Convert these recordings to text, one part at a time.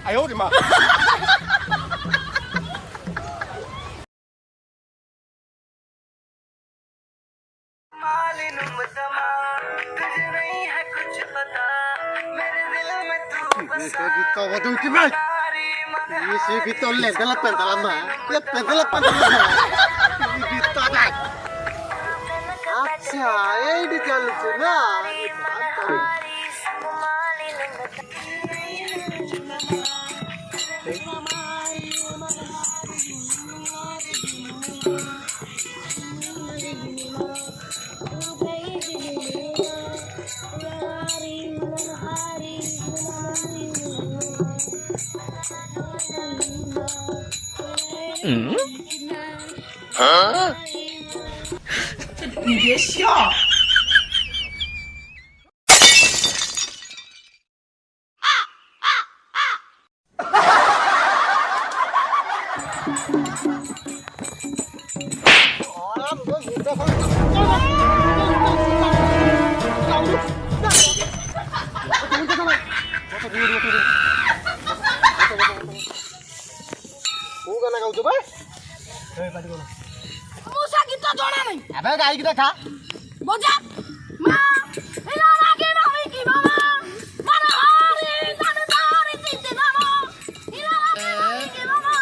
哎呦我的妈আচ্ছা এইটি চলছে না你别笑。Musa kita jona nahi. अबे गाई की देखा Boja. Ma. Ila lagi mami ki mama. Mana hari dan hari cinta mama. Ila lagi mami ki mama.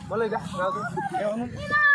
boleh dah